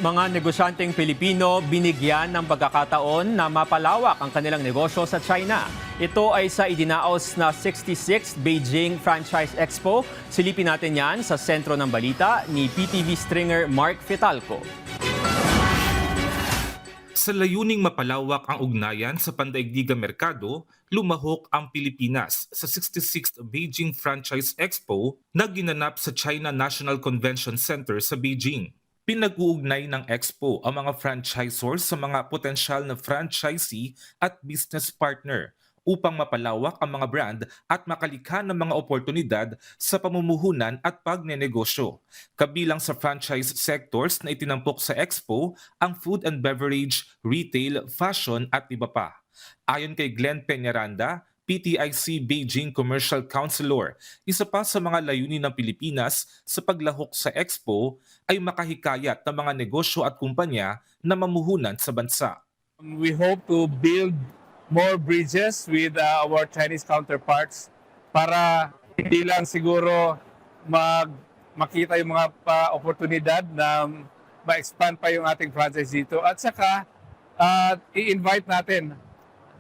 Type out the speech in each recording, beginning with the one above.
Mga negosyanteng Pilipino binigyan ng pagkakataon na mapalawak ang kanilang negosyo sa China. Ito ay sa idinaos na 66th Beijing Franchise Expo. Silipin natin yan sa sentro ng balita ni PTV stringer Mark Fetalco. Sa layuning mapalawak ang ugnayan sa pandaigdigang merkado, lumahok ang Pilipinas sa 66th Beijing Franchise Expo na ginanap sa China National Convention Center sa Beijing. Pinag-uugnay ng Expo ang mga franchisors sa mga potensyal na franchisee at business partner upang mapalawak ang mga brand at makalikha ng mga oportunidad sa pamumuhunan at pagnenegosyo. Kabilang sa franchise sectors na itinampok sa Expo ang food and beverage, retail, fashion at iba pa. Ayon kay Glenn Peñaranda, PTIC Beijing Commercial Counselor, isa pa sa mga layunin ng Pilipinas sa paglahok sa Expo ay makahikayat ng mga negosyo at kumpanya na mamuhunan sa bansa. We hope to build more bridges with our Chinese counterparts para hindi lang siguro makita yung mga oportunidad na ma-expand pa yung ating franchise dito. At saka i-invite natin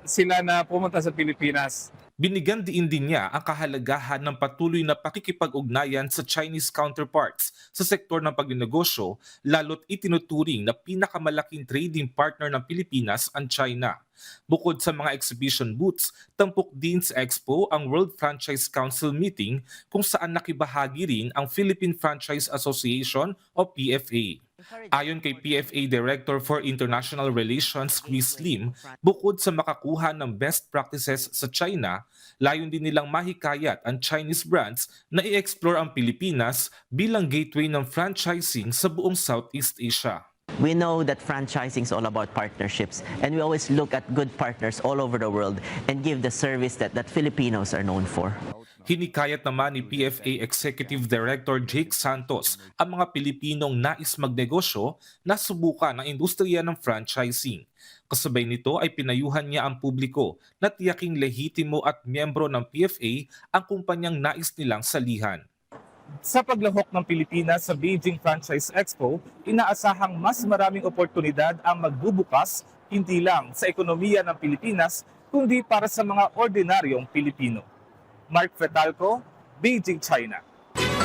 sila na pumunta sa Pilipinas. Binigyan din niya ang kahalagahan ng patuloy na pakikipag-ugnayan sa Chinese counterparts sa sektor ng pagnenegosyo, lalo't itinuturing na pinakamalaking trading partner ng Pilipinas ang China. Bukod sa mga exhibition booths, tampok din sa Expo ang World Franchise Council meeting kung saan nakibahagi rin ang Philippine Franchise Association o PFA. Ayon kay PFA Director for International Relations Chris Lim, bukod sa makakuha ng best practices sa China, layon din nilang mahikayat ang Chinese brands na i-explore ang Pilipinas bilang gateway ng franchising sa buong Southeast Asia. We know that franchising is all about partnerships, and we always look at good partners all over the world and give the service that Filipinos are known for. Hinikayat naman ni PFA Executive Director Jake Santos ang mga Pilipinong nais magnegosyo na subukan ang industriya ng franchising. Kasabay nito ay pinayuhan niya ang publiko na tiyaking lehitimo at miyembro ng PFA ang kumpanyang nais nilang salihan. Sa paglahok ng Pilipinas sa Beijing Franchise Expo, inaasahang mas maraming oportunidad ang magbubukas hindi lang sa ekonomiya ng Pilipinas, kundi para sa mga ordinaryong Pilipino. Mark Fetalco, Beijing, China.